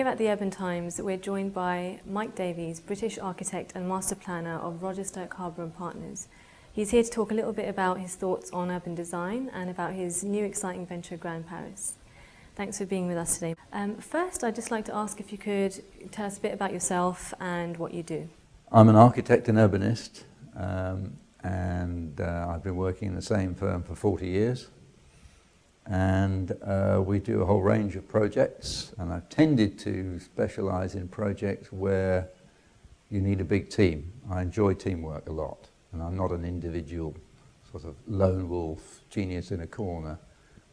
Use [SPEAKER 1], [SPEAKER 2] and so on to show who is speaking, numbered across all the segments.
[SPEAKER 1] Here at the Urban Times, we're joined by Mike Davies, British architect and master planner of Rogers Stirk Harbour Partners. He's here to talk a little bit about his thoughts on urban design and about his new exciting venture, Grand Paris. Thanks for being with us today. First, I'd just like to ask if you could tell us a bit about yourself and what you do.
[SPEAKER 2] I'm an architect and urbanist, and I've been working in the same firm for 40 years. And we do a whole range of projects, and I've tended to specialise in projects where you need a big team. I enjoy teamwork a lot, and I'm not an individual sort of lone wolf, genius in a corner.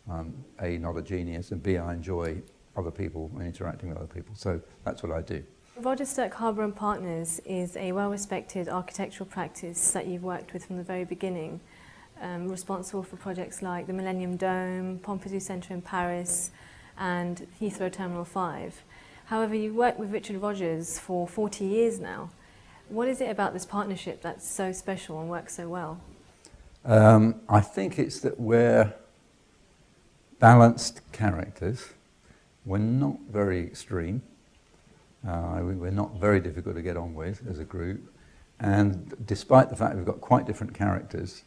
[SPEAKER 2] I'm A, not a genius, and B, I enjoy other people and interacting with other people, so that's what I do.
[SPEAKER 1] Rogers Stirk Harbour Partners is a well-respected architectural practice that you've worked with from the very beginning. Responsible for projects like the Millennium Dome, Pompidou Centre in Paris and Heathrow Terminal 5. However, you've worked with Richard Rogers for 40 years now. What is it about this partnership that's so special and works so well?
[SPEAKER 2] I think it's that we're balanced characters. We're not very extreme. We're not very difficult to get on with as a group. And despite the fact we've got quite different characters,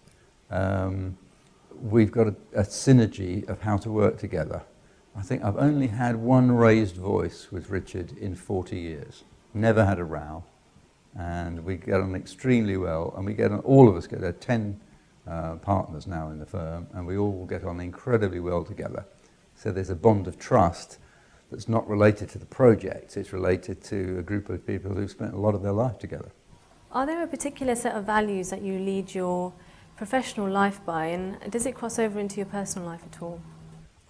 [SPEAKER 2] we've got a synergy of how to work together. I think I've only had one raised voice with Richard in 40 years. Never had a row, and we get on extremely well. And we get on, all of us get, there are 10 partners now in the firm, and we all get on incredibly well together. So there's a bond of trust that's not related to the project. It's related to a group of people who've spent a lot of their life together.
[SPEAKER 1] Are there a particular set of values that you lead your professional life by, and does it cross over into your personal life at all?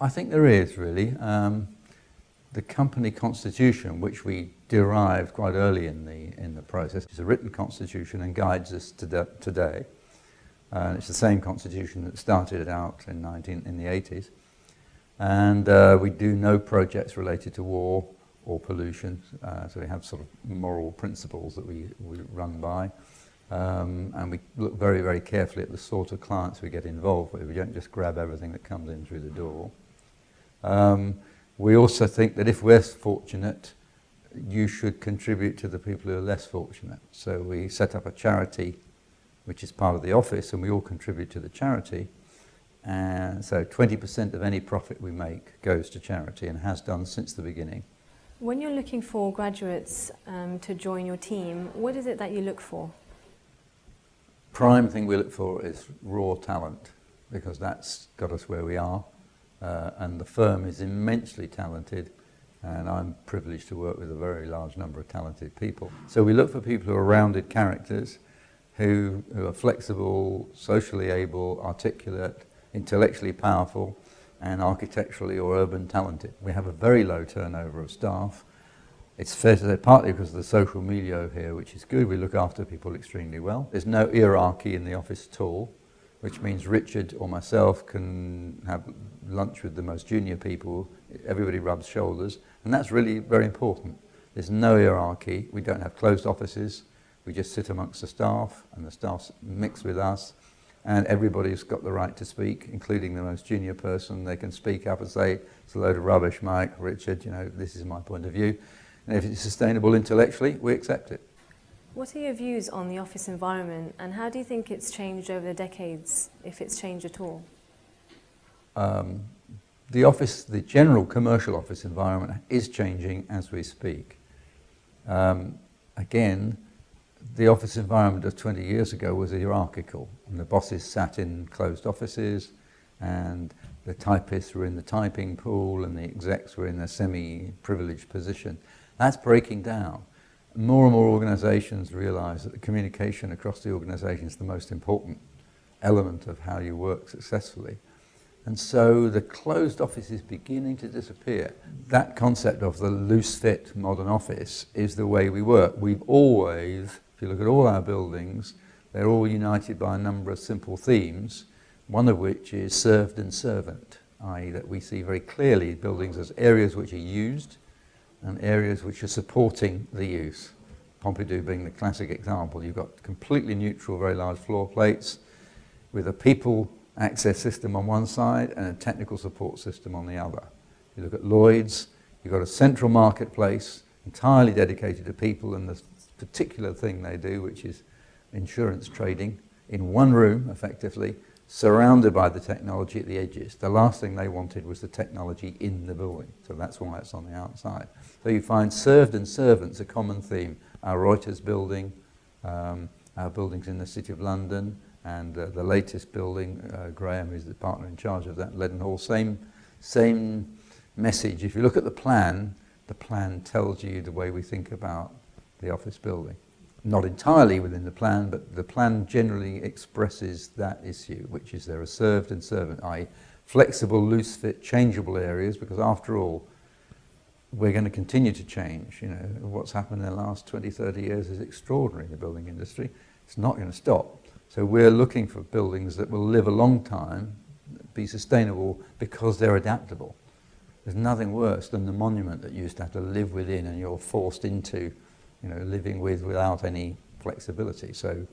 [SPEAKER 2] I think there is, really. The company constitution, which we derived quite early in the process, is a written constitution and guides us today. It's the same constitution that started out in the 80s. And we do no projects related to war or pollution, so we have sort of moral principles that we run by. And we look very, very carefully at the sort of clients we get involved with. We don't just grab everything that comes in through the door. We also think that if we're fortunate, you should contribute to the people who are less fortunate. So we set up a charity, which is part of the office, and we all contribute to the charity. And so 20% of any profit we make goes to charity, and has done since the beginning.
[SPEAKER 1] When you're looking for graduates to join your team, what is it that you look for?
[SPEAKER 2] Prime thing we look for is raw talent, because that's got us where we are, and the firm is immensely talented, and I'm privileged to work with a very large number of talented people. So we look for people who are rounded characters, who are flexible, socially able, articulate, intellectually powerful, and architecturally or urban talented. We have a very low turnover of staff. It's fair to say partly because of the social milieu here, which is good. We look after people extremely well. There's no hierarchy in the office at all, which means Richard or myself can have lunch with the most junior people. Everybody rubs shoulders, and that's really very important. There's no hierarchy. We don't have closed offices. We just sit amongst the staff, and the staff mix with us, and everybody's got the right to speak, including the most junior person. They can speak up and say, it's a load of rubbish, Mike, Richard, this is my point of view. And if it's sustainable intellectually, we accept it.
[SPEAKER 1] What are your views on the office environment, and how do you think it's changed over the decades, if it's changed at all?
[SPEAKER 2] The general commercial office environment is changing as we speak. Again, the office environment of 20 years ago was hierarchical, and the bosses sat in closed offices, and the typists were in the typing pool, and the execs were in a semi-privileged position. That's breaking down. More and more organisations realise that the communication across the organisation is the most important element of how you work successfully. And so the closed office is beginning to disappear. That concept of the loose-fit modern office is the way we work. We've always, if you look at all our buildings, they're all united by a number of simple themes, one of which is served and servant, i.e. that we see very clearly buildings as areas which are used and areas which are supporting the use. Pompidou being the classic example. You've got completely neutral, very large floor plates with a people access system on one side and a technical support system on the other. You look at Lloyd's, You've got a central marketplace entirely dedicated to people and the particular thing they do, which is insurance trading, in one room, effectively, surrounded by the technology at the edges. The last thing they wanted was the technology in the building, so that's why it's on the outside. So you find served and servants a common theme. Our Reuters building, our buildings in the City of London, and the latest building, Graham, who's the partner in charge of that, Leadenhall, same message. If you look at the plan tells you the way we think about the office building. Not entirely within the plan, but the plan generally expresses that issue, which is there are served and servant, i.e. flexible, loose fit, changeable areas, because after all, we're going to continue to change. You know, what's happened in the last 20, 30 years is extraordinary in the building industry. It's not going to stop. So we're looking for buildings that will live a long time, be sustainable, because they're adaptable. There's nothing worse than the monument that you used to have to live within and you're forced into, you know, living without any flexibility. So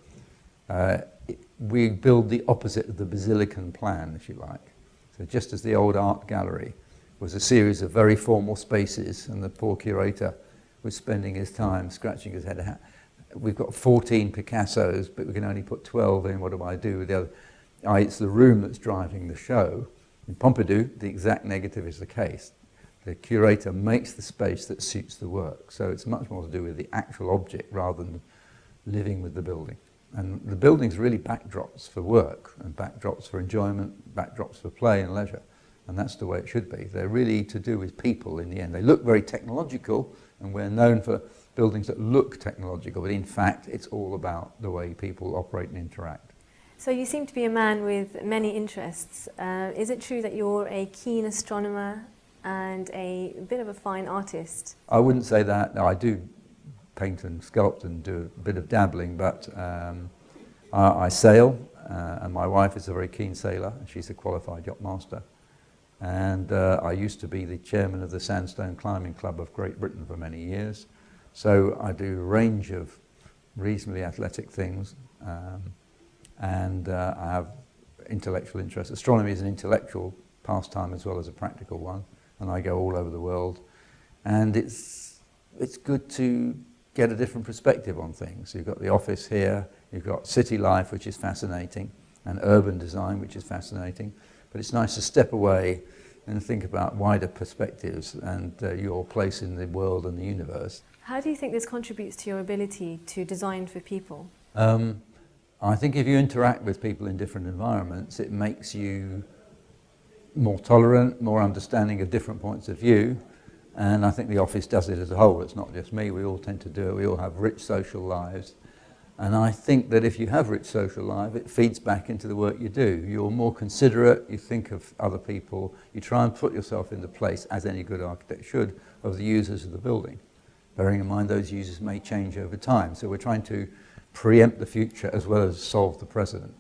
[SPEAKER 2] we build the opposite of the Basilican plan, if you like. So just as the old art gallery was a series of very formal spaces and the poor curator was spending his time scratching his head, we've got 14 Picassos, but we can only put 12 in, what do I do with the other? It's the room that's driving the show. In Pompidou, the exact negative is the case. The curator makes the space that suits the work. So it's much more to do with the actual object rather than living with the building. And the building's really backdrops for work and backdrops for enjoyment, backdrops for play and leisure. And that's the way it should be. They're really to do with people in the end. They look very technological, and we're known for buildings that look technological, but in fact, it's all about the way people operate and interact.
[SPEAKER 1] So you seem to be a man with many interests. Is it true that you're a keen astronomer and a bit of a fine artist?
[SPEAKER 2] I wouldn't say that. No, I do paint and sculpt and do a bit of dabbling, but I sail, and my wife is a very keen sailor. She's a qualified yacht master. And I used to be the chairman of the Sandstone Climbing Club of Great Britain for many years. So I do a range of reasonably athletic things, and I have intellectual interests. Astronomy is an intellectual pastime as well as a practical one, and I go all over the world. And it's good to get a different perspective on things. You've got the office here, you've got city life, which is fascinating, and urban design, which is fascinating. But it's nice to step away and think about wider perspectives and your place in the world and the universe.
[SPEAKER 1] How do you think this contributes to your ability to design for people?
[SPEAKER 2] I think if you interact with people in different environments, it makes you more tolerant, more understanding of different points of view. And I think the office does it as a whole. It's not just me. We all tend to do it. We all have rich social lives. And I think that if you have rich social life, it feeds back into the work you do. You're more considerate, you think of other people, you try and put yourself in the place, as any good architect should, of the users of the building. Bearing in mind those users may change over time. So we're trying to preempt the future as well as solve the present.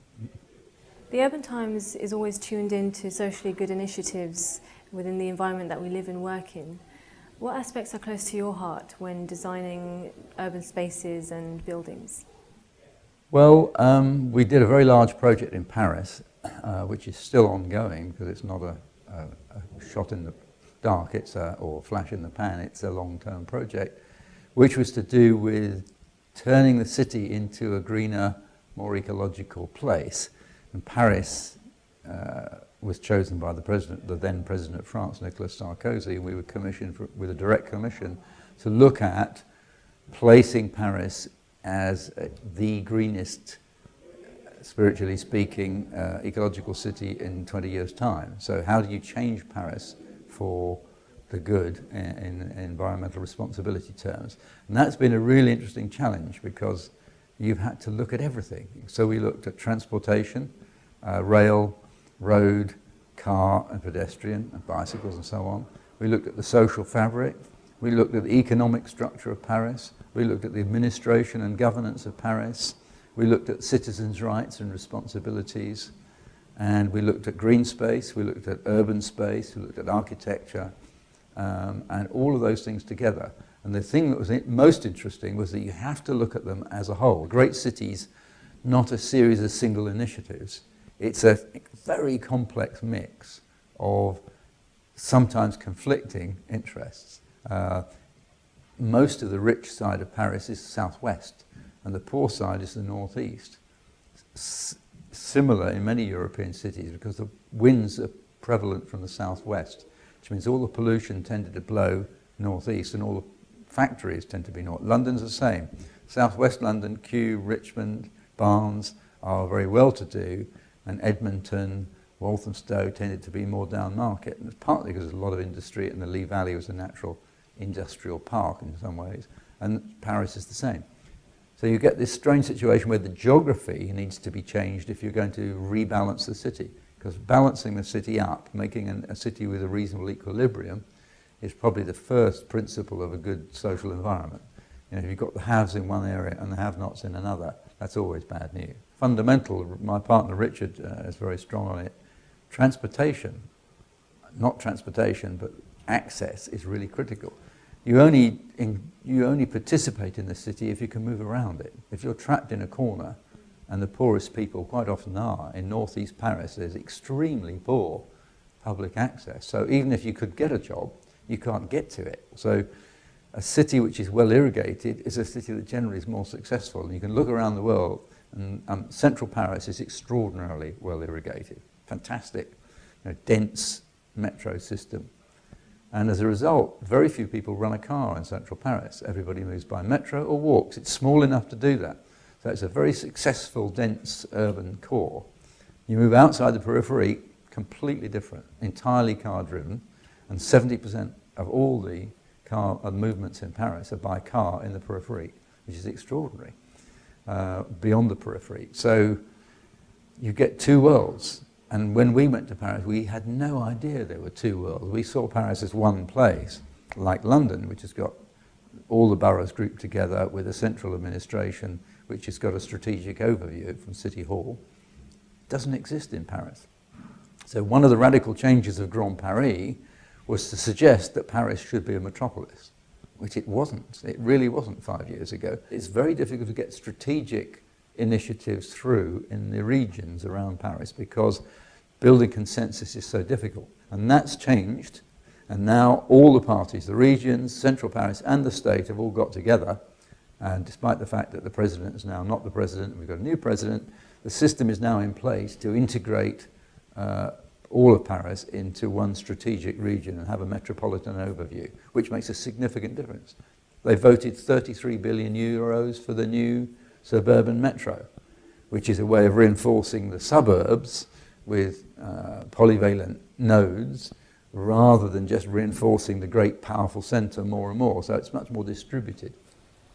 [SPEAKER 1] The Urban Times is always tuned in to socially good initiatives within the environment that we live and work in. What aspects are close to your heart when designing urban spaces and buildings?
[SPEAKER 2] Well, we did a very large project in Paris, which is still ongoing because it's not a shot in the dark, or flash in the pan. It's a long-term project, which was to do with turning the city into a greener, more ecological place. And Paris was chosen by the then President of France, Nicolas Sarkozy, and we were commissioned with a direct commission to look at placing Paris as the greenest, spiritually speaking, ecological city in 20 years' time. So how do you change Paris for the good in environmental responsibility terms? And that's been a really interesting challenge because you've had to look at everything. So we looked at transportation, rail, road, car and pedestrian, and bicycles and so on. We looked at the social fabric. We looked at the economic structure of Paris. We looked at the administration and governance of Paris. We looked at citizens' rights and responsibilities. And we looked at green space. We looked at urban space. We looked at architecture. And all of those things together. And the thing that was most interesting was that you have to look at them as a whole. Great cities, not a series of single initiatives. It's a very complex mix of sometimes conflicting interests. Most of the rich side of Paris is southwest, and the poor side is the northeast. Similar in many European cities, because the winds are prevalent from the southwest, which means all the pollution tended to blow northeast, and all the factories tend to be north. London's the same. Southwest London, Kew, Richmond, Barnes are very well-to-do, and Edmonton, Walthamstow tended to be more down market. And it's partly because there's a lot of industry, and the Lee Valley was a natural industrial park in some ways, and Paris is the same. So you get this strange situation where the geography needs to be changed if you're going to rebalance the city, because balancing the city up, making a city with a reasonable equilibrium, is probably the first principle of a good social environment. You know, if you've got the haves in one area and the have-nots in another, that's always bad news. Fundamental, my partner Richard is very strong on it, transportation, not transportation, but access is really critical. You only participate in the city if you can move around it. If you're trapped in a corner, and the poorest people quite often are, in northeast Paris, there's extremely poor public access. So even if you could get a job, you can't get to it. So a city which is well irrigated is a city that generally is more successful. And you can look around the world, and central Paris is extraordinarily well irrigated. Fantastic, dense metro system. And as a result, very few people run a car in central Paris. Everybody moves by metro or walks. It's small enough to do that. So it's a very successful, dense urban core. You move outside the periphery, completely different, entirely car-driven, and 70% of all the car movements in Paris are by car in the periphery, which is extraordinary, beyond the periphery. So you get two worlds. And when we went to Paris, we had no idea there were two worlds. We saw Paris as one place, like London, which has got all the boroughs grouped together with a central administration, which has got a strategic overview from City Hall. It doesn't exist in Paris. So one of the radical changes of Grand Paris was to suggest that Paris should be a metropolis, which it wasn't. It really wasn't 5 years ago. It's very difficult to get strategic initiatives through in the regions around Paris because building consensus is so difficult. And that's changed, and now all the parties, the regions, central Paris and the state have all got together, and despite the fact that the president is now not the president, we've got a new president, the system is now in place to integrate all of Paris into one strategic region and have a metropolitan overview, which makes a significant difference. They voted 33 billion euros for the new suburban metro, which is a way of reinforcing the suburbs with polyvalent nodes rather than just reinforcing the great powerful centre more and more. So it's much more distributed.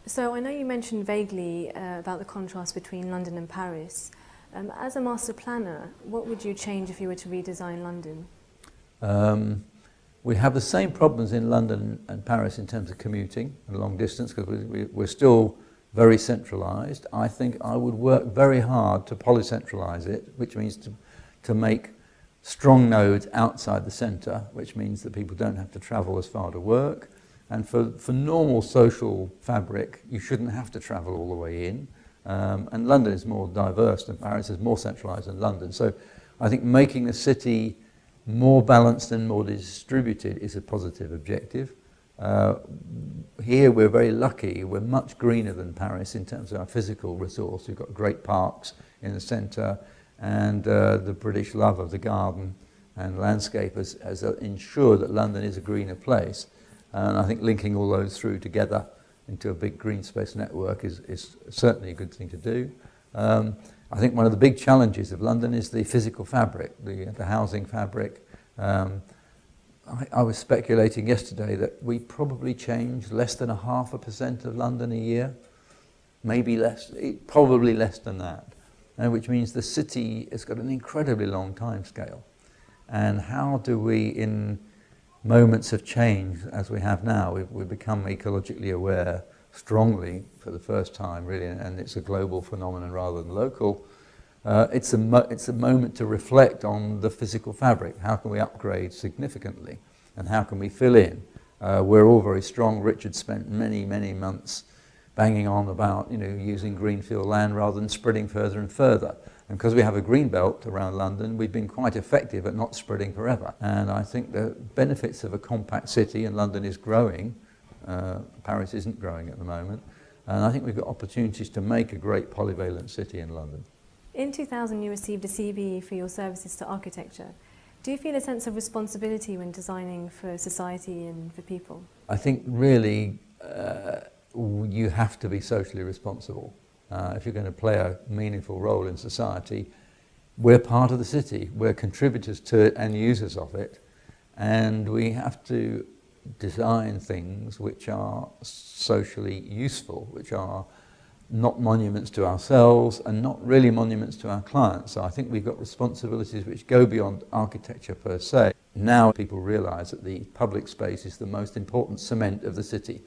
[SPEAKER 1] So I know you mentioned vaguely about the contrast between London and Paris. As a master planner, what would you change if you were to redesign London?
[SPEAKER 2] We have the same problems in London and Paris in terms of commuting and long distance, because we're still very centralised. I think I would work very hard to polycentralise it, which means to make strong nodes outside the centre, which means that people don't have to travel as far to work. And for normal social fabric, you shouldn't have to travel all the way in. And London is more diverse than Paris, is more centralised than London. So I think making the city more balanced and more distributed is a positive objective. Here we're very lucky, we're much greener than Paris in terms of our physical resource. We've got great parks in the centre, and the British love of the garden and landscape has ensured that London is a greener place. And I think linking all those through together into a big green space network is certainly a good thing to do. I think one of the big challenges of London is the physical fabric, the housing fabric. I was speculating yesterday that we probably change less than 0.5% of London a year, maybe less, probably less than that, which means the city has got an incredibly long time scale. And how do we, in moments of change as we have now, we've become ecologically aware strongly for the first time, really, and it's a global phenomenon rather than local. It's a moment to reflect on the physical fabric. How can we upgrade significantly, and how can we fill in? We're all very strong. Richard spent many, many months banging on about using greenfield land rather than spreading further and further. And because we have a green belt around London, we've been quite effective at not spreading forever. And I think the benefits of a compact city, and London is growing, Paris isn't growing at the moment, and I think we've got opportunities to make a great polyvalent city in London.
[SPEAKER 1] In 2000 you received a CBE for your services to architecture. Do you feel a sense of responsibility when designing for society and for people?
[SPEAKER 2] I think really you have to be socially responsible. If you're going to play a meaningful role in society, we're part of the city, we're contributors to it and users of it, and we have to design things which are socially useful, which are not monuments to ourselves and not really monuments to our clients. So I think we've got responsibilities which go beyond architecture per se. Now people realise that the public space is the most important cement of the city.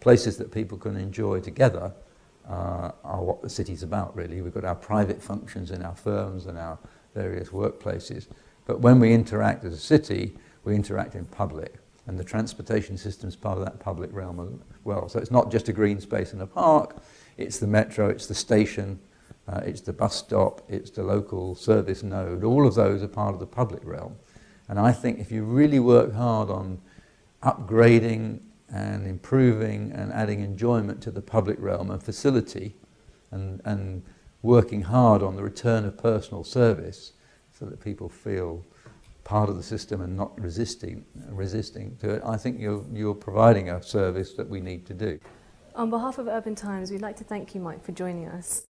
[SPEAKER 2] Places that people can enjoy together are what the city's about, really. We've got our private functions in our firms and our various workplaces. But when we interact as a city, we interact in public. And the transportation system is part of that public realm as well. So it's not just a green space in a park, it's the metro, it's the station, it's the bus stop, it's the local service node. All of those are part of the public realm. And I think if you really work hard on upgrading and improving and adding enjoyment to the public realm and facility and working hard on the return of personal service so that people feel part of the system and not resisting to it, I think you're providing a service that we need to do.
[SPEAKER 1] On behalf of Urban Times, we'd like to thank you, Mike, for joining us.